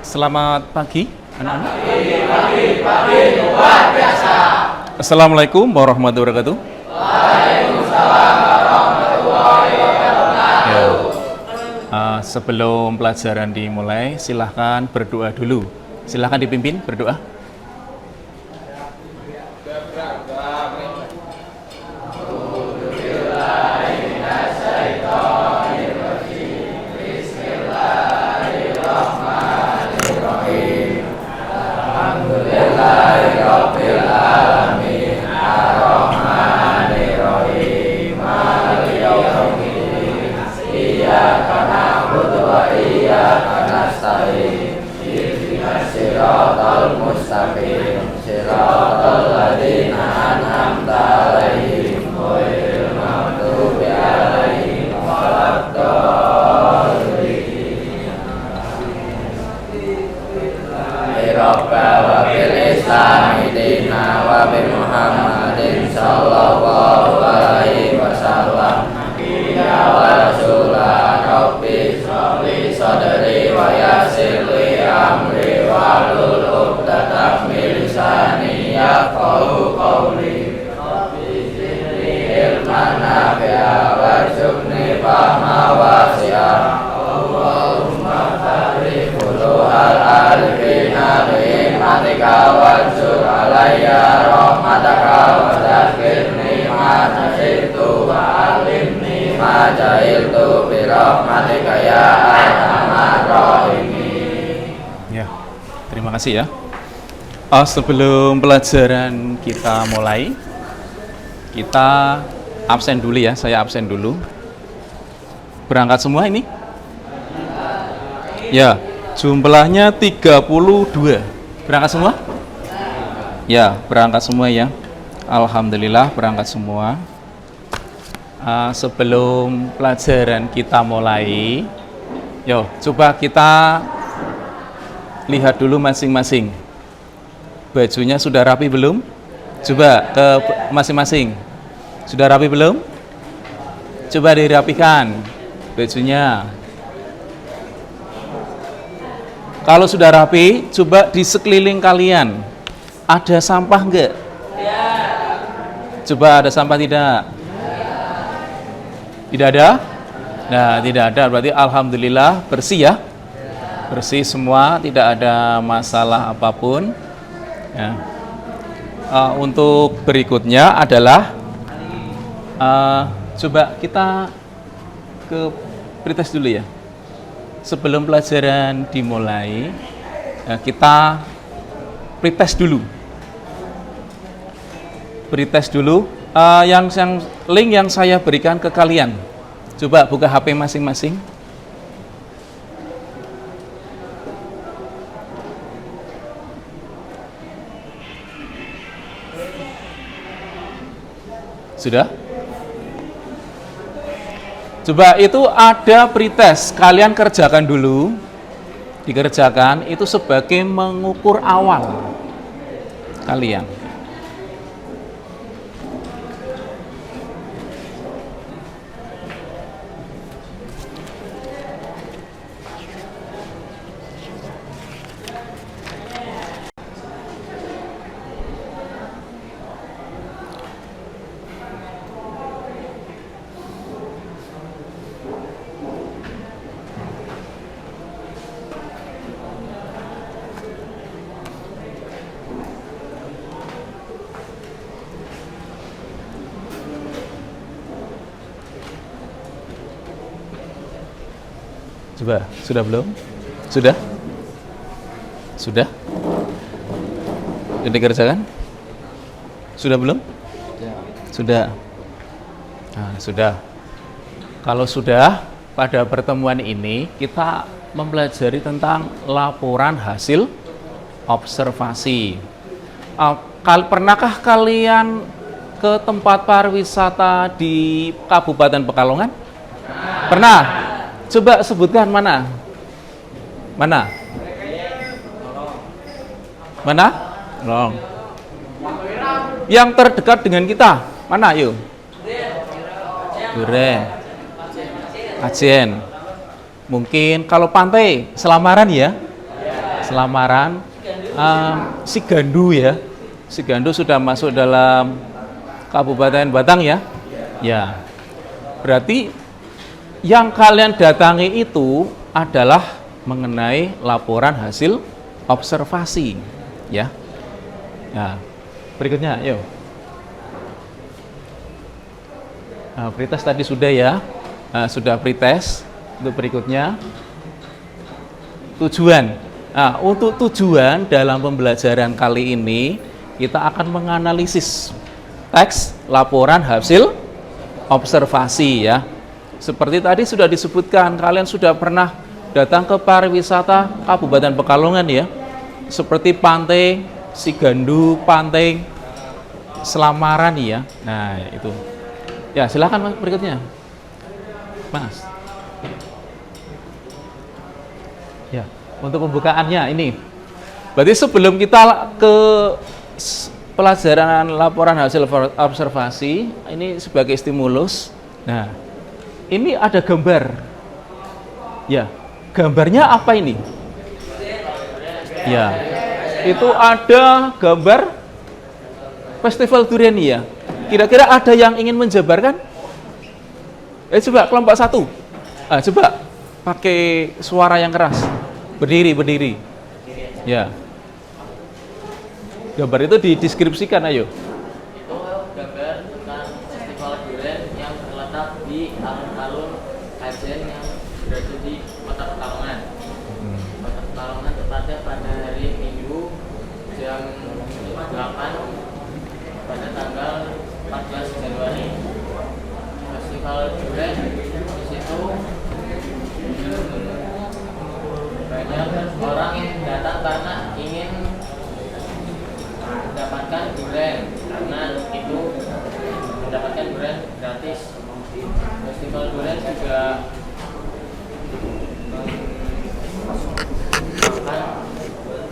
Selamat pagi, anak-anak. Pagi luar biasa. Assalamualaikum warahmatullahi wabarakatuh. Waalaikumsalam warahmatullahi wabarakatuh. Sebelum pelajaran dimulai, silahkan berdoa dulu. Silahkan dipimpin berdoa. Terima kasih ya. Sebelum pelajaran kita mulai, kita absen dulu ya. Saya absen dulu. Berangkat semua ini? Ya, jumlahnya 32. Berangkat semua? Ya, berangkat semua ya. Alhamdulillah berangkat semua. Sebelum pelajaran kita mulai, yo, coba kita lihat dulu masing-masing. Bajunya sudah rapi belum? Coba ke masing-masing. Sudah rapi belum? Coba dirapikan bajunya. Kalau sudah rapi, coba di sekeliling kalian ada sampah enggak? Ya. Coba ada sampah tidak? Tidak ada? Nah, tidak ada, berarti alhamdulillah bersih ya? Bersih semua, tidak ada masalah apapun ya. Untuk berikutnya adalah coba kita ke pretest dulu ya. Sebelum pelajaran dimulai, kita pretest dulu. Pretest dulu yang link yang saya berikan ke kalian. Coba buka HP masing-masing. Sudah? Coba itu ada pretest, kalian kerjakan dulu. Dikerjakan itu sebagai mengukur awal kalian. Coba, sudah belum? Sudah? Sudah? Sudah dikerjakan? Sudah belum? Sudah. Nah, sudah. Kalau sudah, pada pertemuan ini kita mempelajari tentang laporan hasil observasi. Pernahkah kalian ke tempat pariwisata di Kabupaten Pekalongan? Pernah? Coba sebutkan mana? Mana? Mana? Long. Yang terdekat dengan kita, mana yuk? Duren. Ajen. Mungkin kalau pantai Selamaran ya? selamaran Sigandu ya. Sigandu sudah masuk dalam Kabupaten Batang ya. Ya. Berarti yang kalian datangi itu adalah mengenai laporan hasil observasi ya. Nah, berikutnya yuk. Nah, pretest tadi sudah ya. Sudah pretest. Untuk berikutnya tujuan. Nah, untuk tujuan dalam pembelajaran kali ini kita akan menganalisis teks laporan hasil observasi ya. Seperti tadi sudah disebutkan, kalian sudah pernah datang ke pariwisata Kabupaten Pekalongan ya. Seperti Pantai Sigandu, Pantai Selamaran ya. Nah, itu. Ya, silakan Mas berikutnya. Mas. Ya, untuk pembukaannya ini. Berarti sebelum kita ke pelajaran laporan hasil observasi, ini sebagai stimulus. Nah, ini ada gambar. Ya, gambarnya apa ini? Ya, itu ada gambar festival durian ya. Kira-kira ada yang ingin menjabarkan? Coba kelompok 1. Coba pakai suara yang keras. Berdiri. Ya. Gambar itu dideskripsikan, ayo. Itu gambar tentang festival durian yang terletak di alun-alun Kajen yang berada di Kota Pekalongan. Kota Pekalongan tepatnya pada hari Minggu jam 8 pada tanggal 14 Januari. Festival durian di situ banyak orang yang datang karena ingin mendapatkan durian, karena itu mendapatkan durian gratis. Festival durian juga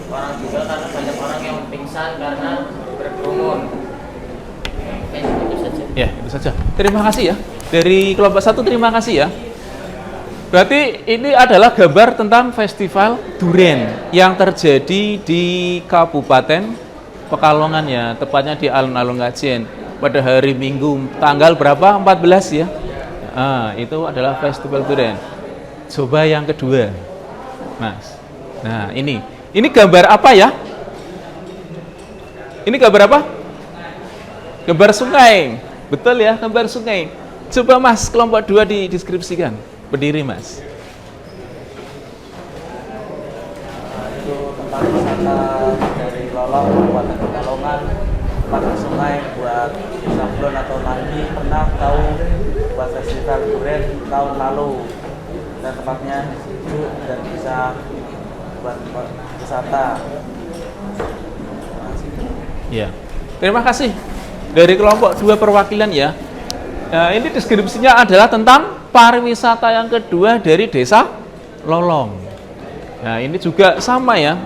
orang juga karena banyak orang yang pingsan karena berkerumun. Oke, itu saja. Ya, itu saja. Terima kasih ya. Dari kelompok 1 terima kasih ya. Berarti ini adalah gambar tentang festival durian yang terjadi di Kabupaten Pekalongan ya, tepatnya di alun-alun Kajen pada hari Minggu tanggal berapa? 14 ya. Itu adalah festival durian. Coba yang kedua, Mas. Nah, ini gambar apa ya? Ini gambar apa? Gambar sungai. Betul ya, gambar sungai. Coba Mas, kelompok 2 dideskripsikan. Berdiri Mas. Itu tentang wisata dari Lolong, Kabupaten Pekalongan, pada sungai buat Sablon atau Nanggi. Pernah tahu buat festival durian tahun lalu, dan tempatnya sejuk dan bisa buat wisata. Ya. Terima kasih dari kelompok 2 perwakilan ya. Nah, ini deskripsinya adalah tentang pariwisata yang kedua dari Desa Lolong. Nah, ini juga sama ya.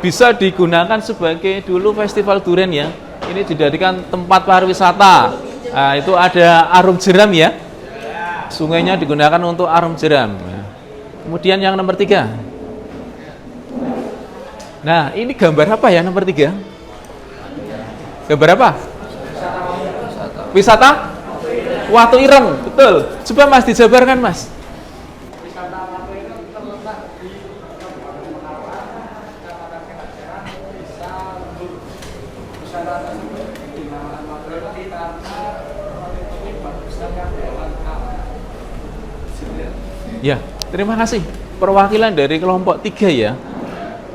Bisa digunakan sebagai dulu festival durian ya. Ini dijadikan tempat pariwisata. Nah, itu ada arum jeram ya. Sungainya digunakan untuk arum jeram. Nah, kemudian yang nomor 3. Nah, ini gambar apa ya nomor 3? Gambar apa? Wisata? Watu Ireng, betul. Coba Mas dijabarkan Mas. Wisata Watu Ireng terletak di Kabupaten Pekalongan, Kecamatan Kedajaran, Desa Lur. Wisata tersebut dinamakan Watu Ireng karena ini bagusnya hewan alam. Ya, terima kasih. Perwakilan dari kelompok 3 ya.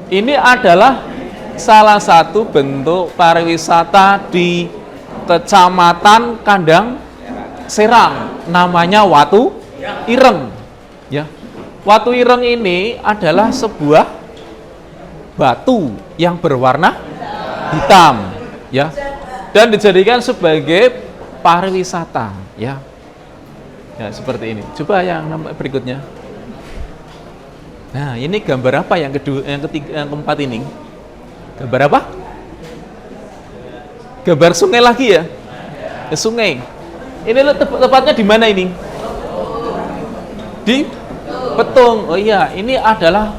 Ini adalah salah satu bentuk pariwisata di Kecamatan Kandang Serang, namanya Watu Ireng. Ya. Watu Ireng ini adalah sebuah batu yang berwarna hitam, ya. Dan dijadikan sebagai pariwisata, ya. Ya, seperti ini. Coba yang berikutnya. Nah, ini gambar apa yang kedua, yang ketiga, yang keempat ini? Gambar apa? Gambar sungai lagi ya? Sungai. Ini tepatnya di mana ini? Di Petung. Oh iya, ini adalah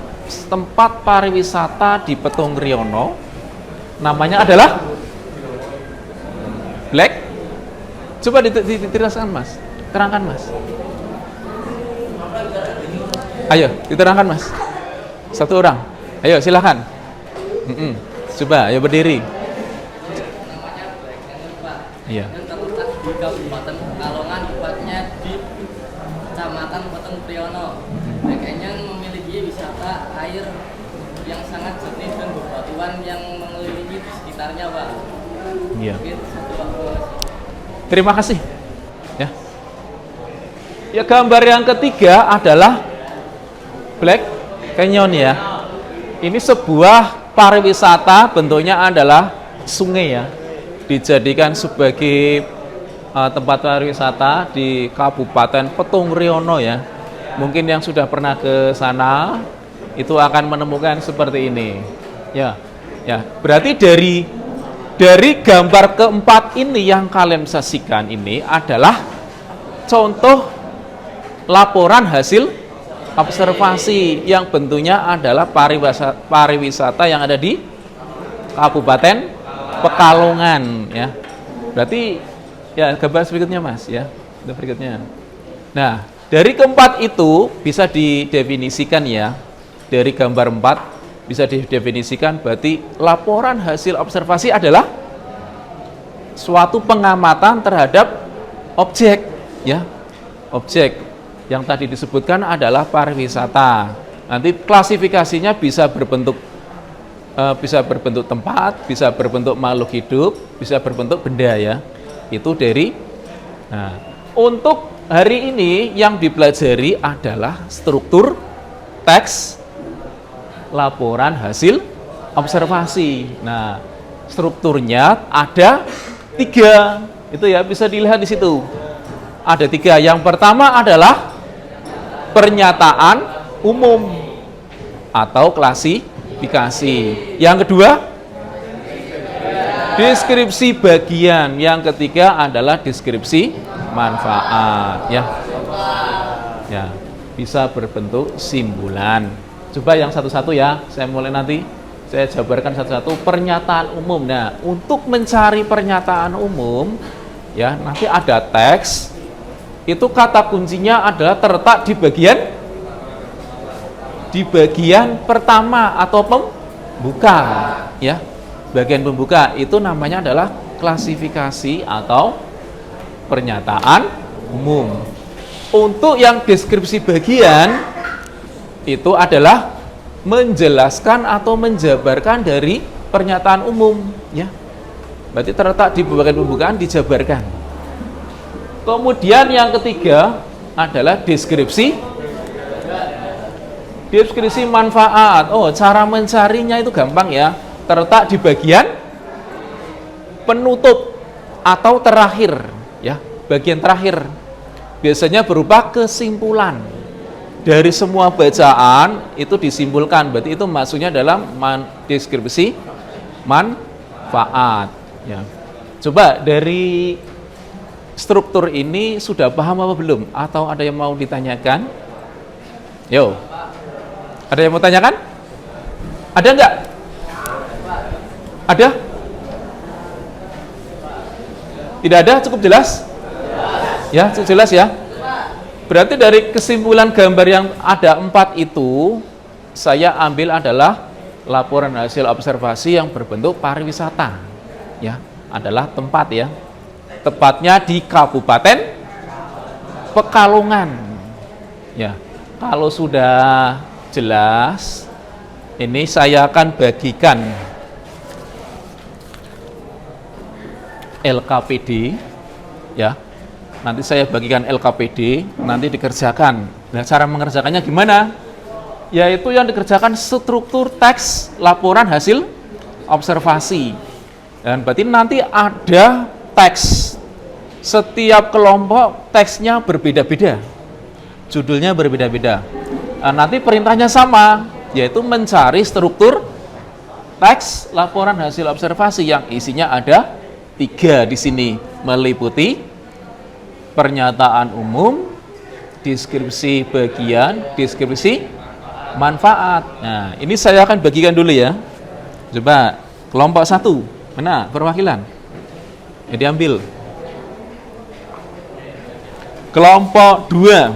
tempat pariwisata di Petung Riono namanya adalah Black. Coba diterangkan Mas. Terangkan Mas. Ayo, diterangkan Mas. Satu orang. Ayo, silahkan. Coba, ayo berdiri. Iya. Terletak di Kabupaten Pekalongan, tepatnya di Kecamatan Petung Riono. Kayaknya memiliki wisata air yang sangat jernih dan bebatuan yang mengelilingi di sekitarnya, Pak. Iya. Mungkin satu waktu. Terima kasih. Ya. Ya, gambar yang ketiga adalah Black Canyon ya. Ini sebuah pariwisata, bentuknya adalah sungai ya. Dijadikan sebagai tempat pariwisata di Kabupaten Petung Riono ya. Mungkin yang sudah pernah ke sana itu akan menemukan seperti ini. Ya. Ya, berarti dari gambar keempat ini yang kalian saksikan ini adalah contoh laporan hasil observasi yang bentuknya adalah pariwisata yang ada di Kabupaten Pekalongan ya. Berarti ya gambar berikutnya Mas ya. Berikutnya. Nah, dari keempat itu bisa didefinisikan ya. Dari gambar 4 bisa didefinisikan berarti laporan hasil observasi adalah suatu pengamatan terhadap objek ya. Objek yang tadi disebutkan adalah pariwisata. Nanti klasifikasinya bisa berbentuk tempat, bisa berbentuk makhluk hidup, bisa berbentuk benda ya. Itu dari untuk hari ini yang dipelajari adalah struktur teks laporan hasil observasi. Nah, strukturnya ada 3. Itu ya, bisa dilihat di situ. Ada 3. Yang pertama adalah pernyataan umum atau klasifikasi. Yang kedua, deskripsi bagian. Yang ketiga adalah deskripsi manfaat ya. Ya, bisa berbentuk simbolan. Coba yang satu-satu ya, saya mulai nanti saya jabarkan satu-satu pernyataan umum. Nah, untuk mencari pernyataan umum ya, nanti ada teks. Itu kata kuncinya adalah terletak di bagian pertama atau pembuka ya. Bagian pembuka itu namanya adalah klasifikasi atau pernyataan umum. Untuk yang deskripsi bagian itu adalah menjelaskan atau menjabarkan dari pernyataan umum ya. Berarti terletak di bagian pembukaan dijabarkan. Kemudian yang ketiga adalah deskripsi manfaat. Oh, cara mencarinya itu gampang ya. Terletak di bagian penutup atau terakhir ya. Bagian terakhir biasanya berupa kesimpulan. Dari semua bacaan itu disimpulkan, berarti itu maksudnya dalam deskripsi manfaat ya. Coba dari struktur ini sudah paham apa belum? Atau ada yang mau ditanyakan? Yo, ada yang mau tanyakan? Ada enggak? Ada? Tidak ada? Cukup jelas? Ya, cukup jelas ya. Berarti dari kesimpulan gambar yang ada 4 itu, saya ambil adalah laporan hasil observasi yang berbentuk pariwisata. Ya, adalah tempat ya. Tepatnya di Kabupaten Pekalongan. Ya, kalau sudah jelas, ini saya akan bagikan LKPD ya. Nanti saya bagikan LKPD, nanti dikerjakan. Nah, cara mengerjakannya gimana? Yaitu yang dikerjakan struktur teks laporan hasil observasi. Dan berarti nanti ada teks. Setiap kelompok teksnya berbeda-beda. Judulnya berbeda-beda. Nah, nanti perintahnya sama, yaitu mencari struktur teks laporan hasil observasi yang isinya ada 3 di sini, meliputi pernyataan umum, deskripsi bagian, deskripsi manfaat. Nah, ini saya akan bagikan dulu ya. Coba kelompok 1, mana perwakilan? Ya, diambil. Kelompok 2.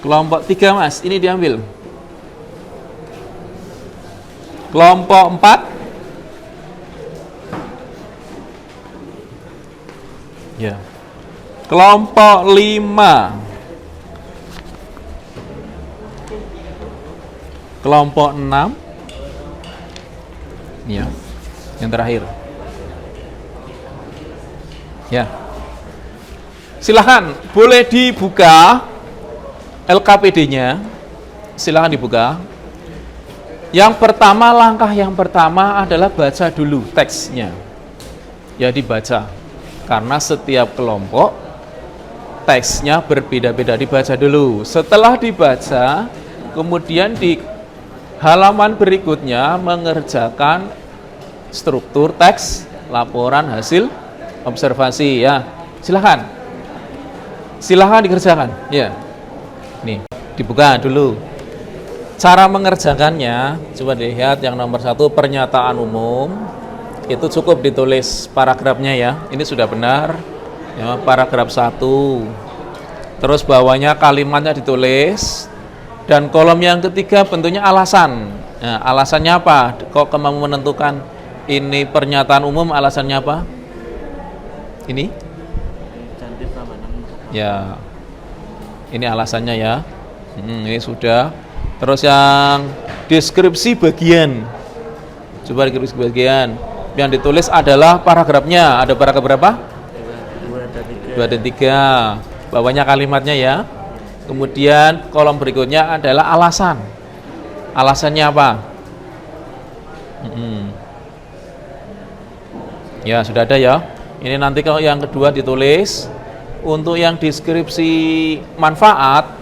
Kelompok 3 Mas, ini diambil. Kelompok 4. Ya. Kelompok 5. Kelompok 6. Ya. Yang terakhir. Ya. Silahkan, boleh dibuka LKPD-nya. Silahkan dibuka. Yang pertama, langkah yang pertama adalah baca dulu teksnya. Ya, dibaca. Karena setiap kelompok teksnya berbeda-beda, dibaca dulu. Setelah dibaca, kemudian di halaman berikutnya mengerjakan struktur teks, laporan hasil observasi ya. Silahkan dikerjakan ya. Nih, dibuka dulu. Cara mengerjakannya, coba dilihat yang nomor 1, pernyataan umum. Itu cukup ditulis paragrafnya ya. Ini sudah benar ya, paragraf 1. Terus bawahnya kalimatnya ditulis. Dan kolom yang ketiga bentuknya alasan. Nah, alasannya apa? Kok kamu menentukan ini pernyataan umum, alasannya apa? Ini? Ya, ini alasannya ya. Ini sudah. Terus yang deskripsi bagian. Coba deskripsi bagian. Yang ditulis adalah paragrafnya. Ada paragraf berapa? 2 dan 3. Bawahnya kalimatnya ya. Kemudian kolom berikutnya adalah alasan. Alasannya apa? Ya, sudah ada ya. Ini nanti kalau yang kedua ditulis. Untuk yang deskripsi manfaat,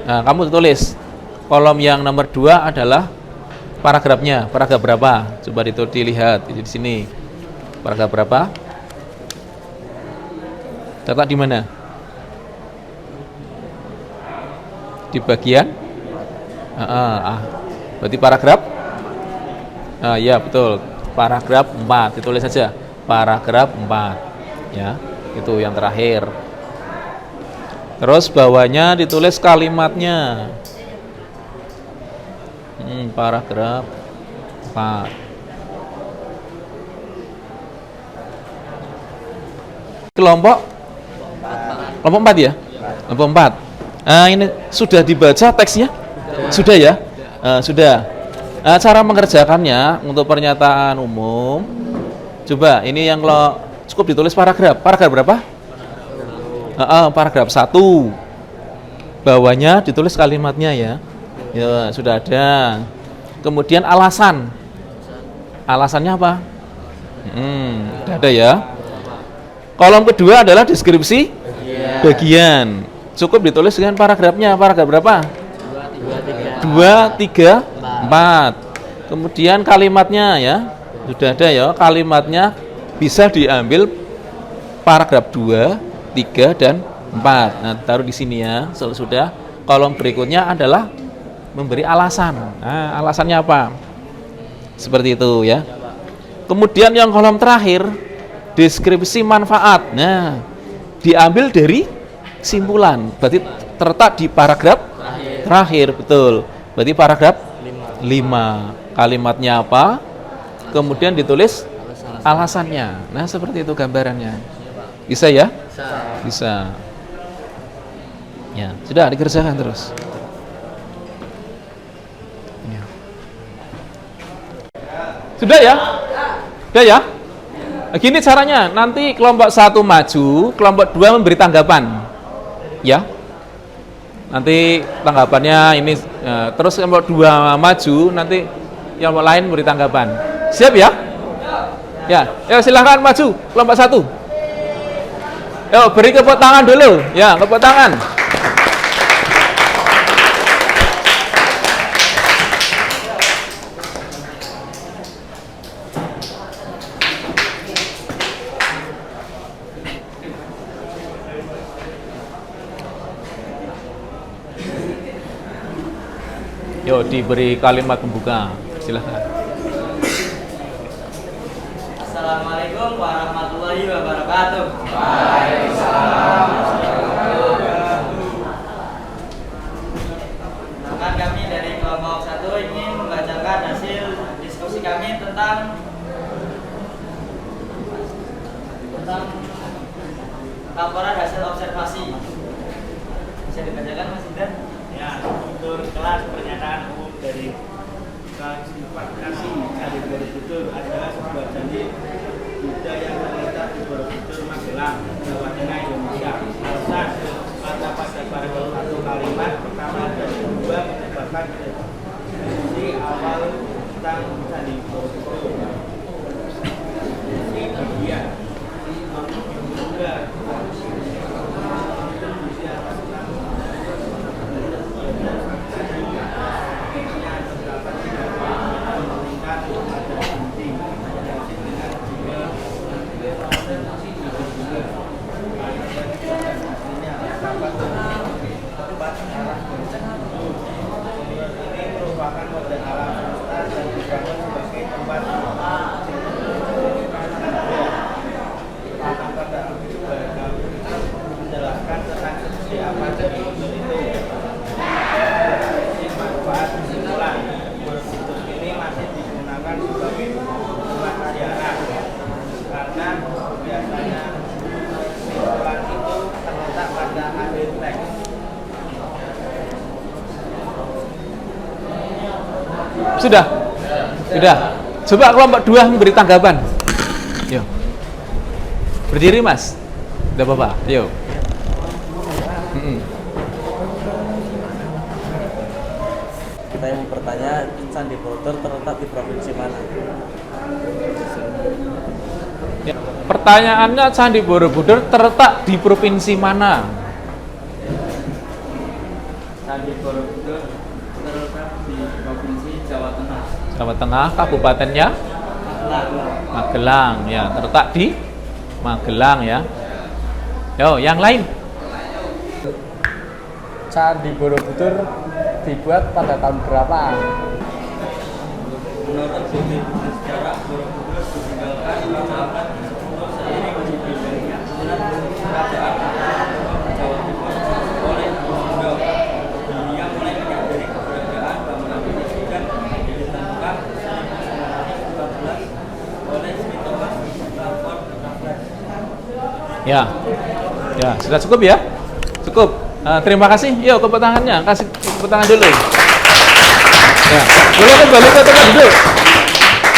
nah, kamu tulis kolom yang nomor 2 adalah paragrafnya. Paragraf berapa? Coba dilihat di sini. Paragraf berapa? Catat di mana? Di bagian? Berarti paragraf? Ya betul. Paragraf 4. Ditulis saja. Paragraf 4. Ya. Itu yang terakhir. Terus bawahnya ditulis kalimatnya. Paragraf 4. Kelompok 4 ya? Kelompok 4. Ini sudah dibaca teksnya? Sudah ya? Sudah. Cara mengerjakannya untuk pernyataan umum. Coba ini yang cukup ditulis paragraf. Paragraf berapa? Paragraf 1. Bawahnya ditulis kalimatnya ya. Ya, sudah ada. Kemudian alasan. Alasannya apa? Sudah ada ya. Kolom kedua adalah deskripsi bagian. Cukup ditulis dengan paragrafnya. Paragraf berapa? 2, 3, 4. Kemudian kalimatnya ya. Sudah ada ya. Kalimatnya bisa diambil paragraf 2, 3, dan 4. Nah, taruh di sini ya. Sudah. Kolom berikutnya adalah memberi alasan. Nah, alasannya apa? Seperti itu ya. Kemudian yang kolom terakhir, deskripsi manfaat. Nah, diambil dari kesimpulan. Berarti terletak di paragraf terakhir, betul. Berarti paragraf 5. Kalimatnya apa? Kemudian ditulis alasannya. Nah, seperti itu gambarannya. Bisa ya? Bisa. Ya, sudah dikerjakan terus. Ya. Sudah ya? Sudah ya? Gini caranya, nanti kelompok 1 maju, kelompok 2 memberi tanggapan. Ya. Nanti tanggapannya ini terus kelompok 2 maju, nanti yang lain memberi tanggapan. Siap ya? Ya, silahkan maju kelompok 1. Yuk, beri tepuk tangan dulu. Ya, tepuk tangan. Yuk diberi kalimat pembuka. Silahkan. Assalamualaikum warahmatullahi wabarakatuh. Nama kami dari kelompok 1 ingin membacakan hasil diskusi kami tentang laporan hasil observasi. Bisa dibacakan Mas Indra? Ya, untuk kelas pernyataan umum dari klasifikasi Candi Borobudur adalah sebuah candi Buddha yang terletak di Borobudur, Magelang, Jawa Tengah, Indonesia. Alasan mata pada satu kalimat pertama dan kedua menyebabkan definisi awal tentang Candi Borobudur. Ini bagian juga merupakan model alam semesta dan dibangun sebagai tempat pada menjelaskan tentang seperti apa jadi itu manfaat kesimpulan Borobudur ini masih digunakan sebagai tempat ziarah karena biasanya kesimpulan itu terletak pada akhir teks. Sudah? Sudah. Coba kelompok 2 memberi tanggapan. Yuk. Berdiri Mas. Tidak apa-apa. Yuk. Kita yang bertanya, Candi Borobudur terletak di provinsi mana? Ya. Pertanyaannya Candi Borobudur terletak di provinsi mana? Candi Borobudur terletak di Provinsi Jawa Tengah. Jawa Tengah, kabupatennya Magelang, ya, terletak di Magelang ya. Yo, yang lain. Candi Borobudur dibuat pada tahun berapa? Menurut bukti sejarah, Borobudur ditinggalkan pada abad ke-10 seiring dibilangnya kerajaan Jawa Timur oleh Bundo. Dunia mulai menyadari keberadaan bangunan ini dan ditemukan 1914 oleh Sri Thomas Rafford Raffles. Ya. Ya, sudah cukup ya? Cukup. Terima kasih. Yuk, tepuk tangannya. Kasih tepuk tangan dulu. Ya, boleh kembali ke tempat duduk.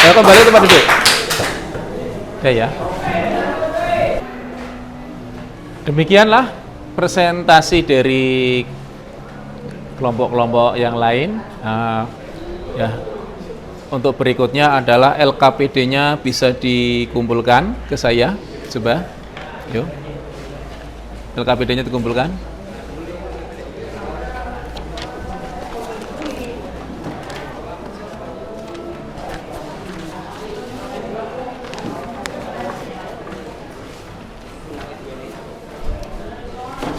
Ya, kembali ke tempat duduk. Ya. Demikianlah presentasi dari kelompok-kelompok yang lain. Ya, untuk berikutnya adalah LKPD-nya bisa dikumpulkan ke saya. Coba, yuk. LKPD-nya dikumpulkan.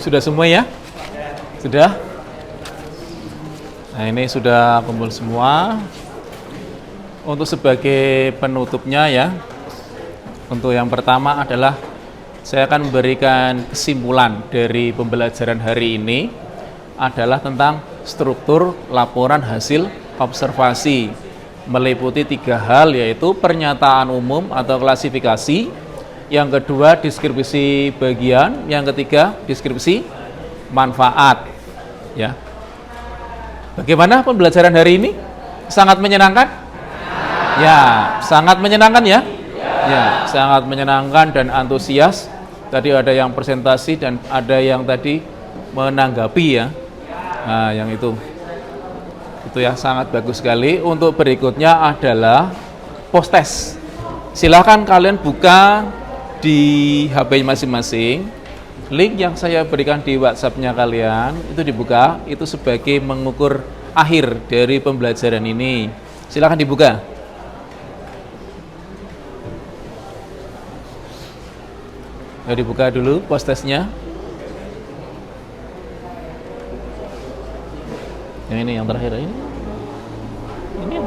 Sudah semua ya? Sudah? Nah, ini sudah kumpul semua. Untuk sebagai penutupnya ya, untuk yang pertama adalah saya akan memberikan kesimpulan dari pembelajaran hari ini adalah tentang struktur laporan hasil observasi, meliputi 3 hal, yaitu pernyataan umum atau klasifikasi, yang kedua deskripsi bagian, yang ketiga deskripsi manfaat. Ya. Bagaimana pembelajaran hari ini? Sangat menyenangkan? Ya, sangat menyenangkan ya. Ya, sangat menyenangkan dan antusias. Tadi ada yang presentasi dan ada yang tadi menanggapi ya. Nah, yang itu ya sangat bagus sekali. Untuk berikutnya adalah post test. Silahkan kalian buka di HP masing-masing. Link yang saya berikan di WhatsApp-nya kalian itu dibuka, itu sebagai mengukur akhir dari pembelajaran ini. Silahkan dibuka. Ya, dibuka dulu post testnya. Yang ini yang terakhir ini. Ini.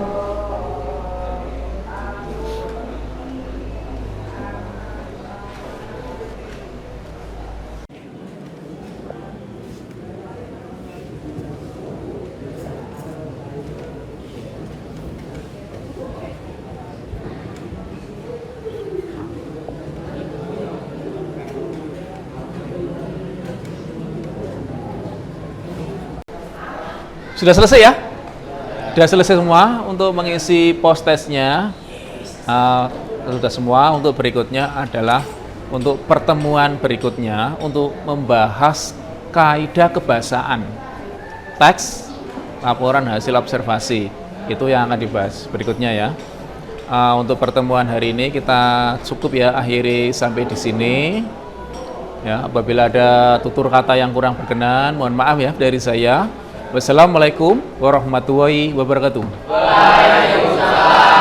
Sudah selesai ya? Sudah selesai semua untuk mengisi post testnya. Sudah semua. Untuk berikutnya adalah untuk pertemuan berikutnya untuk membahas kaidah kebahasaan, teks, laporan hasil observasi. Itu yang akan dibahas berikutnya ya. Untuk pertemuan hari ini kita cukup ya, akhiri sampai di sini. Ya, apabila ada tutur kata yang kurang berkenan, mohon maaf ya dari saya. Wassalamualaikum warahmatullahi wabarakatuh. Waalaikumsalam.